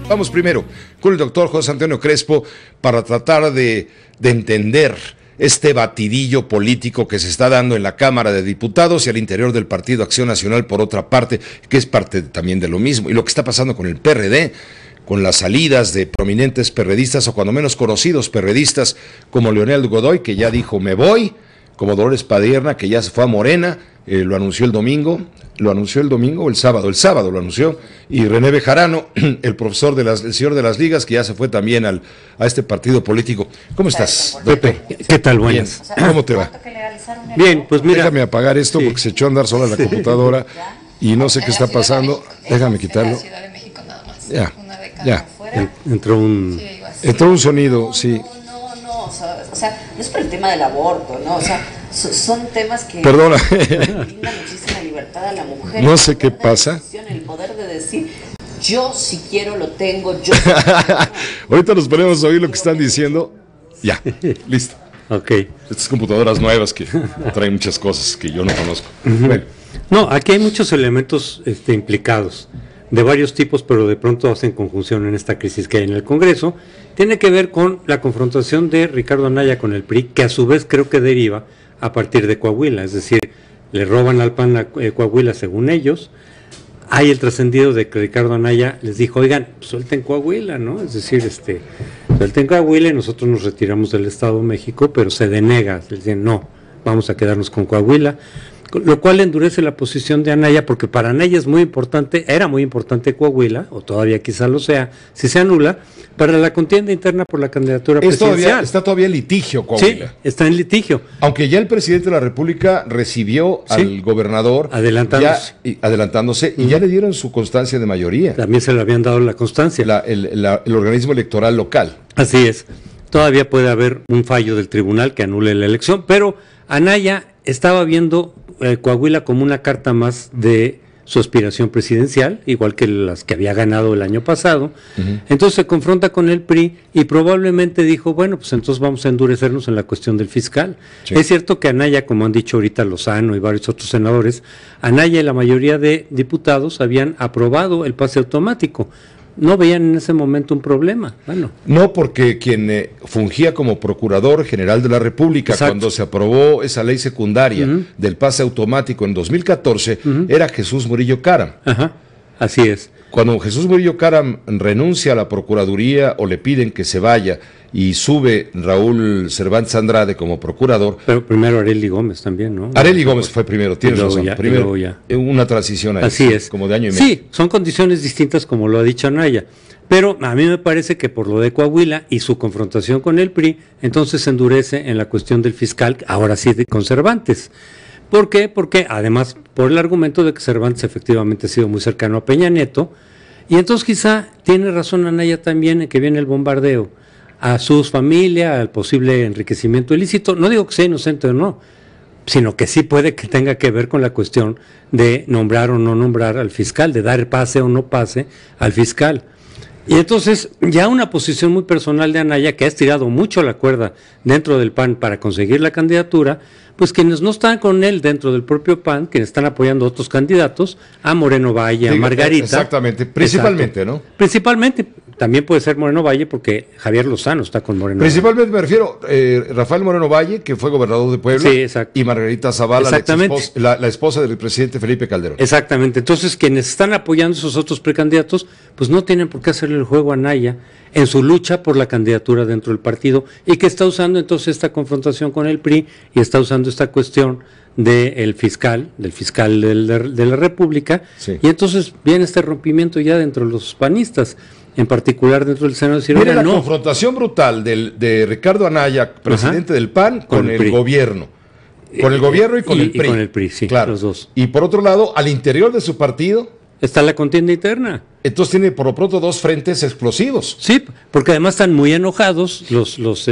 Vamos primero con el doctor José Antonio Crespo para tratar de entender este batidillo político que se está dando en la Cámara de Diputados y al interior del Partido Acción Nacional, por otra parte, que es parte también de lo mismo, y lo que está pasando con el PRD, con las salidas de prominentes perredistas, o cuando menos conocidos perredistas, como Leonel Godoy, que ya dijo me voy, como Dolores Padierna, que ya se fue a Morena, lo anunció el domingo o el sábado lo anunció, y René Bejarano, el profesor el señor de las ligas, que ya se fue también a este partido político. ¿Cómo estás, doctor? ¿Qué tal? Buenas. Bien. ¿Cómo te va? Bien, pues mira. Déjame apagar esto porque se echó a andar sola la computadora y no sé qué está pasando. Déjame quitarlo. Ya. Entró un sonido, sí. O sea, no es por el tema del aborto, ¿no? O sea, son temas que Perdona. brindan muchísima libertad a la mujer. No sé qué pasa. El poder de decir, yo si quiero lo tengo, Ahorita nos ponemos a oír lo que están diciendo. Ya, listo. Ok. Estas computadoras nuevas que traen muchas cosas que yo no conozco. Bueno. No, aquí hay muchos elementos implicados, de varios tipos, pero de pronto hacen conjunción en esta crisis que hay en el Congreso. Tiene que ver con la confrontación de Ricardo Anaya con el PRI, que a su vez creo que deriva a partir de Coahuila, es decir, le roban al PAN a Coahuila según ellos. Hay el trascendido de que Ricardo Anaya les dijo, oigan, suelten Coahuila, ¿no? Es decir, suelten Coahuila y nosotros nos retiramos del Estado de México, pero se denega, les dicen, no, vamos a quedarnos con Coahuila, lo cual endurece la posición de Anaya, porque para Anaya es muy importante, era muy importante Coahuila, o todavía quizá lo sea, si se anula, para la contienda interna por la candidatura presidencial. Está todavía en litigio Coahuila. Sí, está en litigio. Aunque ya el presidente de la República recibió al gobernador adelantándose y ya le dieron su constancia de mayoría. También se le habían dado la constancia. El organismo electoral local. Así es. Todavía puede haber un fallo del tribunal que anule la elección, pero Anaya estaba viendo Coahuila como una carta más de su aspiración presidencial, igual que las que había ganado el año pasado. Entonces se confronta con el PRI y probablemente dijo, bueno, pues entonces vamos a endurecernos en la cuestión del fiscal. Sí. Es cierto que Anaya, como han dicho ahorita Lozano y varios otros senadores, Anaya y la mayoría de diputados habían aprobado el pase automático. No veían en ese momento un problema. Bueno. No, porque quien fungía como Procurador General de la República, exacto, cuando se aprobó esa ley secundaria del pase automático en 2014, era Jesús Murillo Caram. Ajá, así es. Cuando Jesús Murillo Caram renuncia a la Procuraduría o le piden que se vaya y sube Raúl Cervantes Andrade como procurador. Pero primero Arely Gómez también, ¿no? Arely Gómez fue primero, tienes razón. Primero una transición ahí. Así es. Como de año y medio. Sí, son condiciones distintas como lo ha dicho Anaya. Pero a mí me parece que por lo de Coahuila y su confrontación con el PRI, entonces se endurece en la cuestión del fiscal, ahora sí con Cervantes. ¿Por qué? Porque además por el argumento de que Cervantes efectivamente ha sido muy cercano a Peña Nieto, y entonces quizá tiene razón Anaya también en que viene el bombardeo a su familia, al posible enriquecimiento ilícito. No digo que sea inocente o no, sino que sí puede que tenga que ver con la cuestión de nombrar o no nombrar al fiscal, de dar pase o no pase al fiscal. Y entonces ya una posición muy personal de Anaya, que ha estirado mucho la cuerda dentro del PAN para conseguir la candidatura, pues quienes no están con él dentro del propio PAN, quienes están apoyando a otros candidatos, a Moreno Valle, a Margarita. Exactamente, principalmente, exacto, ¿no? Principalmente, también puede ser Moreno Valle porque Javier Lozano está con Moreno Principalmente Valle. Me refiero a Rafael Moreno Valle, que fue gobernador de Puebla, sí, exacto, y Margarita Zavala, la esposa del presidente Felipe Calderón. Exactamente, entonces quienes están apoyando a esos otros precandidatos, pues no tienen por qué hacerle el juego a Anaya en su lucha por la candidatura dentro del partido, y que está usando entonces esta confrontación con el PRI y está usando esta cuestión del fiscal de la República, sí. Y entonces viene este rompimiento ya dentro de los panistas, en particular dentro del Senado. Mira la confrontación brutal de Ricardo Anaya, presidente del PAN, con el gobierno. Con el gobierno y con el PRI. Y con el PRI, sí, claro, los dos. Y por otro lado, al interior de su partido está la contienda interna. Entonces tiene por lo pronto dos frentes explosivos. Sí, porque además están muy enojados los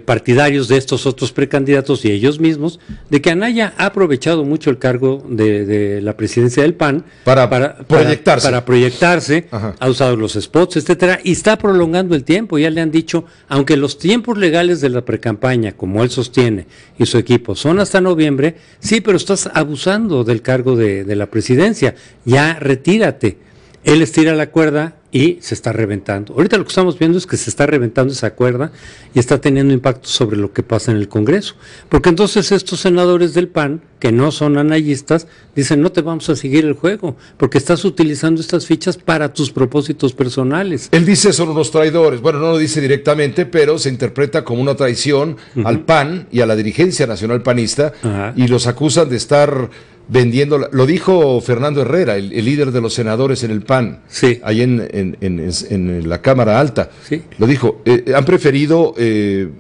partidarios de estos otros precandidatos y ellos mismos, de que Anaya ha aprovechado mucho el cargo de la presidencia del PAN para proyectarse, ha usado los spots, etcétera, y está prolongando el tiempo. Ya le han dicho, aunque los tiempos legales de la precampaña, como él sostiene, y su equipo, son hasta noviembre, sí, pero estás abusando del cargo de la presidencia, ya retírate. Él estira la cuerda y se está reventando. Ahorita lo que estamos viendo es que se está reventando esa cuerda y está teniendo impacto sobre lo que pasa en el Congreso. Porque entonces estos senadores del PAN, que no son anayistas, dicen no te vamos a seguir el juego, porque estás utilizando estas fichas para tus propósitos personales. Él dice son unos traidores. Bueno, no lo dice directamente, pero se interpreta como una traición al PAN y a la dirigencia nacional panista, y los acusan de estar vendiendo, lo dijo Fernando Herrera, el líder de los senadores en el PAN, sí, ahí en la Cámara Alta, sí, lo dijo, han preferido, se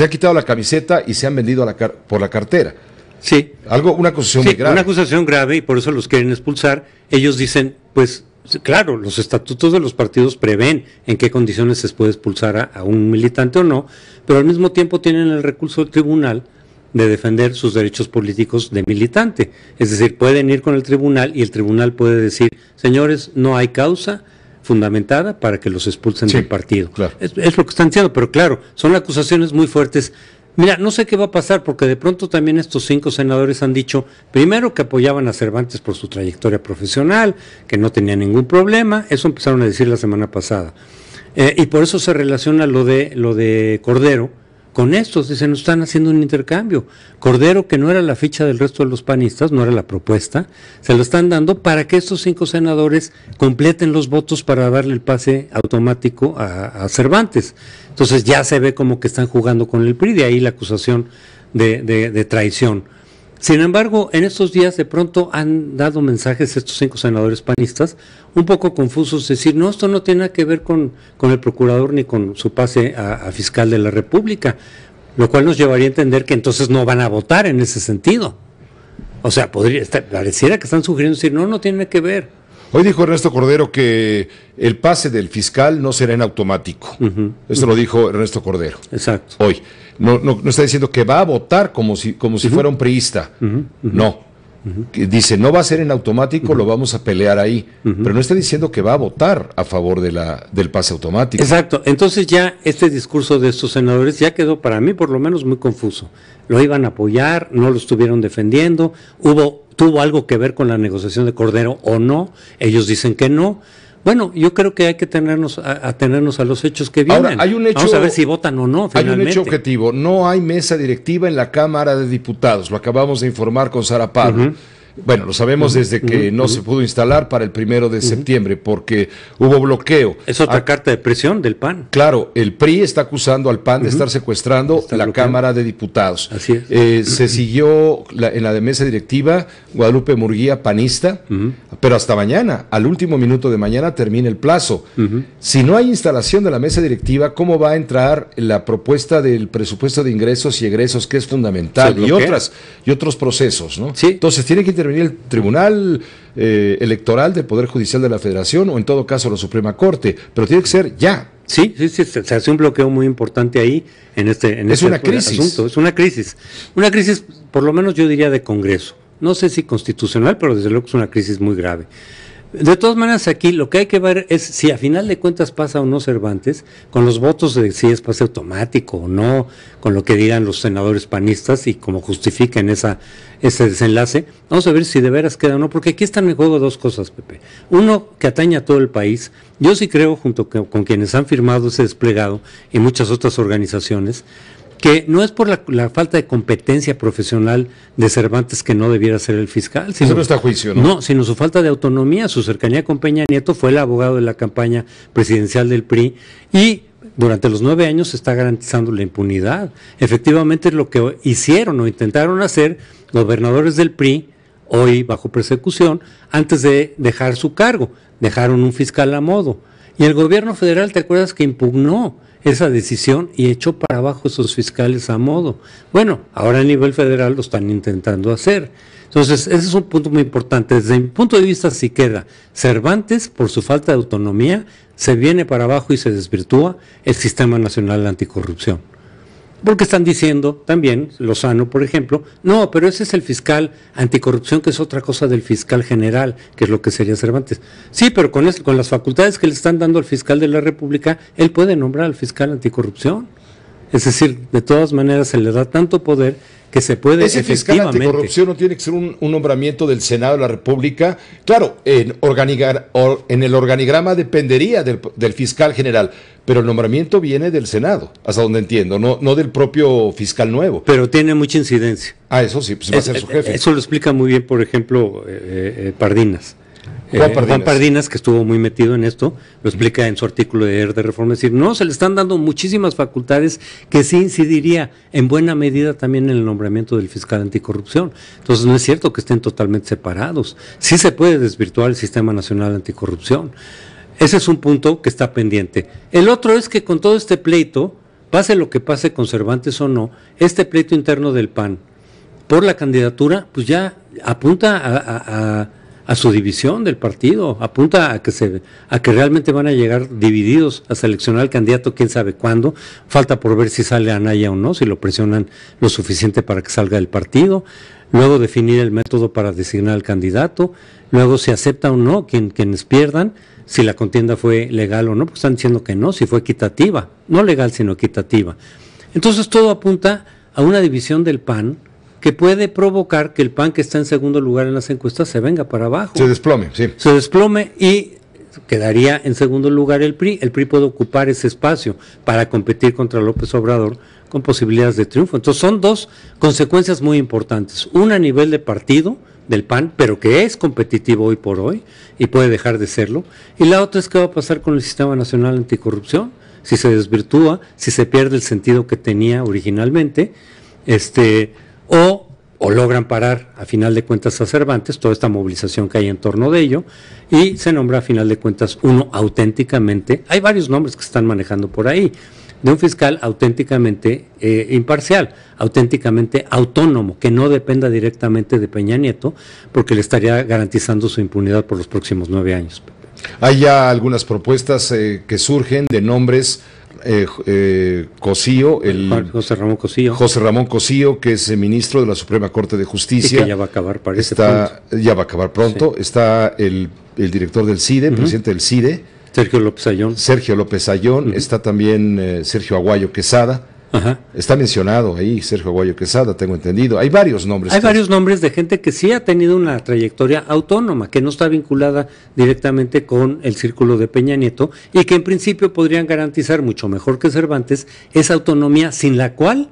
han quitado la camiseta y se han vendido por la cartera. Sí. Una acusación sí, muy grave. Una acusación grave y por eso los quieren expulsar. Ellos dicen, pues, claro, los estatutos de los partidos prevén en qué condiciones se puede expulsar a un militante o no, pero al mismo tiempo tienen el recurso del tribunal de defender sus derechos políticos de militante. Es decir, pueden ir con el tribunal y el tribunal puede decir, señores, no hay causa fundamentada para que los expulsen del partido. Claro. Es lo que están diciendo, pero claro, son acusaciones muy fuertes. Mira, no sé qué va a pasar, porque de pronto también estos 5 senadores han dicho, primero que apoyaban a Cervantes por su trayectoria profesional, que no tenía ningún problema, eso empezaron a decir la semana pasada. Y por eso se relaciona lo de Cordero con estos, dicen, están haciendo un intercambio. Cordero, que no era la ficha del resto de los panistas, no era la propuesta, se lo están dando para que estos 5 senadores completen los votos para darle el pase automático a Cervantes. Entonces ya se ve como que están jugando con el PRI, de ahí la acusación de traición. Sin embargo, en estos días de pronto han dado mensajes estos 5 senadores panistas un poco confusos, decir, no, esto no tiene nada que ver con el procurador ni con su pase a fiscal de la República, lo cual nos llevaría a entender que entonces no van a votar en ese sentido. O sea, pareciera que están sugiriendo decir, no tiene nada que ver. Hoy dijo Ernesto Cordero que el pase del fiscal no será en automático. Esto lo dijo Ernesto Cordero. Exacto. Hoy. No está diciendo que va a votar como si fuera un priista. No. Que dice, no va a ser en automático, lo vamos a pelear ahí. Pero no está diciendo que va a votar a favor del pase automático. Exacto. Entonces ya este discurso de estos senadores ya quedó para mí por lo menos muy confuso. Lo iban a apoyar, no lo estuvieron defendiendo, tuvo algo que ver con la negociación de Cordero o no, ellos dicen que no. Bueno, yo creo que hay que atenernos a los hechos que vienen. Ahora, hay un hecho, vamos a ver si votan o no, finalmente. Hay un hecho objetivo, no hay mesa directiva en la Cámara de Diputados, lo acabamos de informar con Sara Pablo. Bueno, lo sabemos desde que no se pudo instalar para el 1 de septiembre, porque hubo bloqueo. Es otra carta de presión del PAN. Claro, el PRI está acusando al PAN de estar secuestrando la Cámara de Diputados. Así es. Se siguió en la de mesa directiva Guadalupe Murguía, panista, pero hasta mañana, al último minuto de mañana, termina el plazo. Si no hay instalación de la mesa directiva, ¿cómo va a entrar la propuesta del presupuesto de ingresos y egresos, que es fundamental, y otros procesos, ¿no? Sí. Entonces tiene que intervenir el Tribunal Electoral del Poder Judicial de la Federación, o en todo caso la Suprema Corte, pero tiene que ser ya. Sí, se hace un bloqueo muy importante ahí en este una crisis. asunto. Es una crisis, por lo menos yo diría de Congreso. No sé si constitucional, pero desde luego es una crisis muy grave. De todas maneras, aquí lo que hay que ver es si a final de cuentas pasa o no Cervantes, con los votos de si es pase automático o no, con lo que digan los senadores panistas y como justifiquen ese desenlace. Vamos a ver si de veras queda o no, porque aquí están en juego 2 cosas, Pepe. Uno, que atañe a todo el país. Yo sí creo, junto con quienes han firmado ese desplegado y muchas otras organizaciones, que no es por la falta de competencia profesional de Cervantes que no debiera ser el fiscal. Eso no está a juicio, ¿no? No, sino su falta de autonomía, su cercanía con Peña Nieto, fue el abogado de la campaña presidencial del PRI y durante los 9 años se está garantizando la impunidad. Efectivamente es lo que hicieron o intentaron hacer gobernadores del PRI, hoy bajo persecución, antes de dejar su cargo. Dejaron un fiscal a modo. Y el gobierno federal, ¿te acuerdas que impugnó esa decisión y echó para abajo esos fiscales a modo? Bueno, ahora a nivel federal lo están intentando hacer. Entonces, ese es un punto muy importante. Desde mi punto de vista, si queda Cervantes, por su falta de autonomía, se viene para abajo y se desvirtúa el Sistema Nacional de Anticorrupción. Porque están diciendo también, Lozano, por ejemplo, no, pero ese es el fiscal anticorrupción, que es otra cosa del fiscal general, que es lo que sería Cervantes. Sí, pero con las facultades que le están dando al fiscal de la República, él puede nombrar al fiscal anticorrupción. Es decir, de todas maneras se le da tanto poder que se puede ese fiscal efectivamente. anticorrupción no tiene que ser un nombramiento del Senado de la República. Claro, en el organigrama dependería del fiscal general, pero el nombramiento viene del Senado, hasta donde entiendo, no del propio fiscal nuevo. Pero tiene mucha incidencia. Ah, eso sí, pues va a ser su jefe. Eso lo explica muy bien, por ejemplo, Pardinas. Juan Pardinas, que estuvo muy metido en esto, lo explica en su artículo de Reforma, es decir, no, se le están dando muchísimas facultades que sí incidiría en buena medida también en el nombramiento del fiscal anticorrupción. Entonces no es cierto que estén totalmente separados. Sí se puede desvirtuar el Sistema Nacional Anticorrupción. Ese es un punto que está pendiente. El otro es que con todo este pleito, pase lo que pase con Cervantes o no, este pleito interno del PAN por la candidatura, pues ya apunta a su división del partido, apunta a que realmente van a llegar divididos a seleccionar al candidato quién sabe cuándo. Falta por ver si sale Anaya o no, si lo presionan lo suficiente para que salga del partido, luego definir el método para designar al candidato, luego si acepta o no quienes pierdan, si la contienda fue legal o no, porque están diciendo que no, si fue equitativa, no legal sino equitativa. Entonces todo apunta a una división del PAN que puede provocar que el PAN, que está en segundo lugar en las encuestas, se venga para abajo. Se desplome, sí. Se desplome y quedaría en segundo lugar el PRI. El PRI puede ocupar ese espacio para competir contra López Obrador con posibilidades de triunfo. Entonces son dos consecuencias muy importantes. Una a nivel de partido del PAN, pero que es competitivo hoy por hoy y puede dejar de serlo. Y la otra es qué va a pasar con el Sistema Nacional Anticorrupción, si se desvirtúa, si se pierde el sentido que tenía originalmente, o logran parar a final de cuentas a Cervantes, toda esta movilización que hay en torno de ello, y se nombra a final de cuentas uno auténticamente, hay varios nombres que se están manejando por ahí, de un fiscal auténticamente imparcial, auténticamente autónomo, que no dependa directamente de Peña Nieto, porque le estaría garantizando su impunidad por los próximos 9 años. Hay ya algunas propuestas que surgen de nombres. Cosío, José Ramón Cosío. José Ramón Cosío, que es ministro de la Suprema Corte de Justicia. Y que ya va a acabar, parece. Ya va a acabar pronto. Sí. Está el director del CIDE, presidente del CIDE. Sergio López Ayllón. Está también Sergio Aguayo Quesada. Ajá. Está mencionado ahí Sergio Aguayo Quesada, tengo entendido. Hay varios nombres. Hay varios nombres de gente que sí ha tenido una trayectoria autónoma, que no está vinculada directamente con el círculo de Peña Nieto y que en principio podrían garantizar mucho mejor que Cervantes esa autonomía sin la cual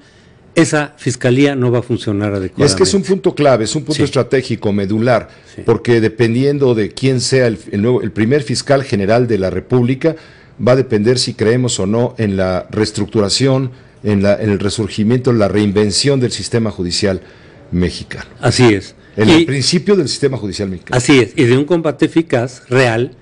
esa fiscalía no va a funcionar adecuadamente. Y es que es un punto clave, es un punto estratégico, medular, porque dependiendo de quién sea el primer fiscal general de la República, va a depender si creemos o no en la reestructuración, en el resurgimiento, en la reinvención del sistema judicial mexicano. Así es. El principio del sistema judicial mexicano. Así es, y de un combate eficaz, real,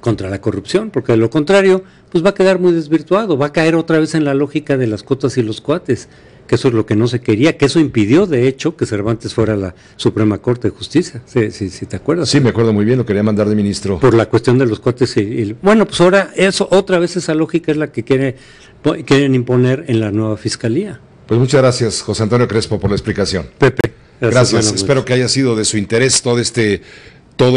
contra la corrupción, porque de lo contrario, pues va a quedar muy desvirtuado, va a caer otra vez en la lógica de las cuotas y los cuates, que eso es lo que no se quería, que eso impidió, de hecho, que Cervantes fuera a la Suprema Corte de Justicia, si te acuerdas. Sí, me acuerdo muy bien, lo quería mandar de ministro. Por la cuestión de los cuates. Bueno, pues ahora eso, otra vez esa lógica es la que quieren imponer en la nueva fiscalía. Pues muchas gracias, José Antonio Crespo, por la explicación. Pepe. Gracias. Espero que haya sido de su interés toda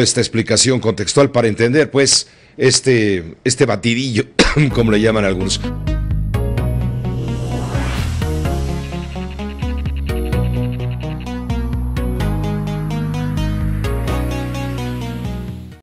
esta explicación contextual para entender, pues, este batidillo, como le llaman algunos.